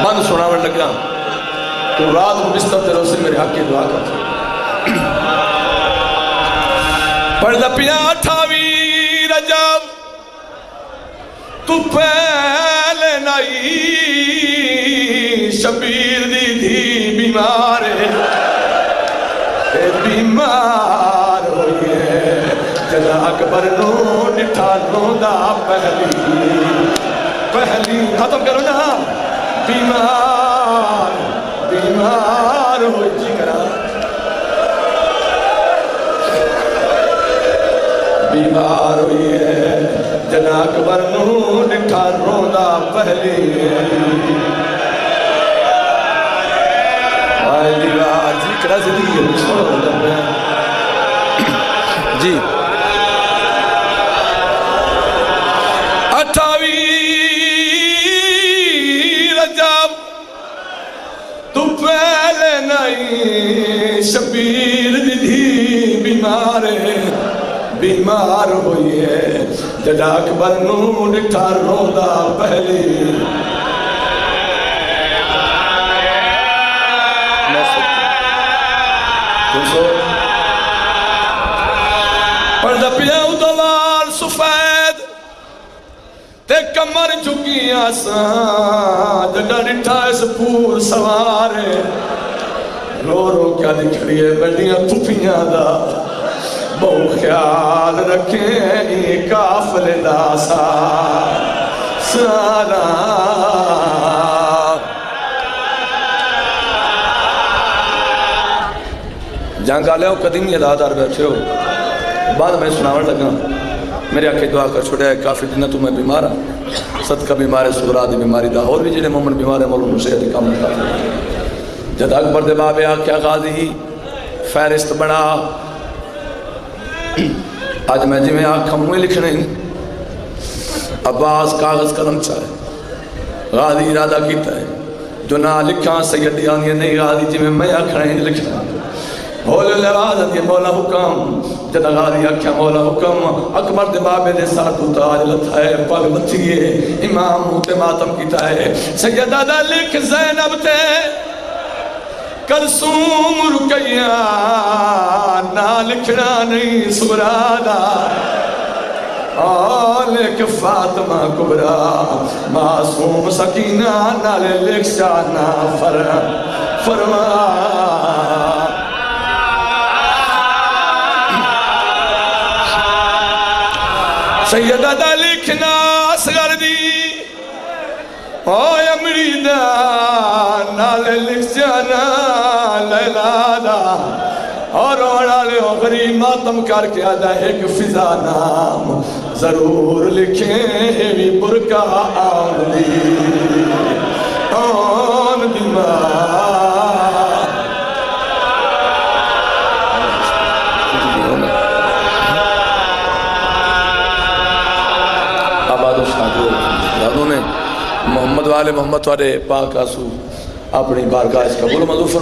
بند سناون لگا تو رات کو بستر تے روسی میرے حق کی دعا کر پڑھ دا پیا 28 رجب تو پہلے نائی شبیر دی دھی بیمار ہے بیمار ہوئی ہے جلا اکبر نو نٹھا نو دا پہلی ختم کرو نا بیمار ہوئی جی کرا بیمار ہوئی ہے جلا اکبر نو نٹھا نو دا پہلی جی کرا زندگی جی 28 رجب تو پہلے نہیں شبیر دی بیمار ہے بیمار ہوئی ہے جدا اکبر نو نٹھا روندہ پہلی پردہ پیاؤ دوار سفید تے کمر چکی آسان جڑا نٹھا اس پور سوارے رو رو کیا دکھڑی ہے بڑیاں تپیاں دا بہو خیال رکھیں یہ کافل دا سارا جہاں گالے ہو قدیم یادار بیٹھے ہو بعد میں سناور لگا میرے آنکھیں دعا کر چھوڑے ہے کافی دنہ تو میں بیمارا صدقہ بیمار ہے سغرا دی بیماری دا اور بھی جنہیں مومن بیمار ہے مولا نصیحت کام نکا جد اکبر دے بابے آکھیا غازی فہرست بڑا آج میں جی میں آنکھا موئے لکھنے عباس کاغذ قلم چاہے غازی ارادہ کیتا ہے جو نہ لکھا سیدی آنی نہیں غازی جی میں آنکھا نہیں لکھنا بھولے لرازت یہ مولا حکم جدہ غازی آکھیا مولا حکم اکبر دے بابے دے ساتھ تاج لتا ہے پل بتھیے امام موتے ماتم کیتا ہے سیدہ دا لکھ زینب تے کلثوم رکیہ نہ لکھنا نہیں سبرادا لکھ فاطمہ کبرا معصوم سکینہ نہ لکھ شانا فرما سیدہ دا لکھنا اصغر دی اوہ امریدہ نال لکھ جانا لیلہ دا اور اوڑا لے اغری ماتم کر کے آدھا ایک فضا نام ضرور لکھیں بھی برکہ آن دی محمد والے محمد والے پاک آسو اپنی بارگاہ اس قبول منظور فرما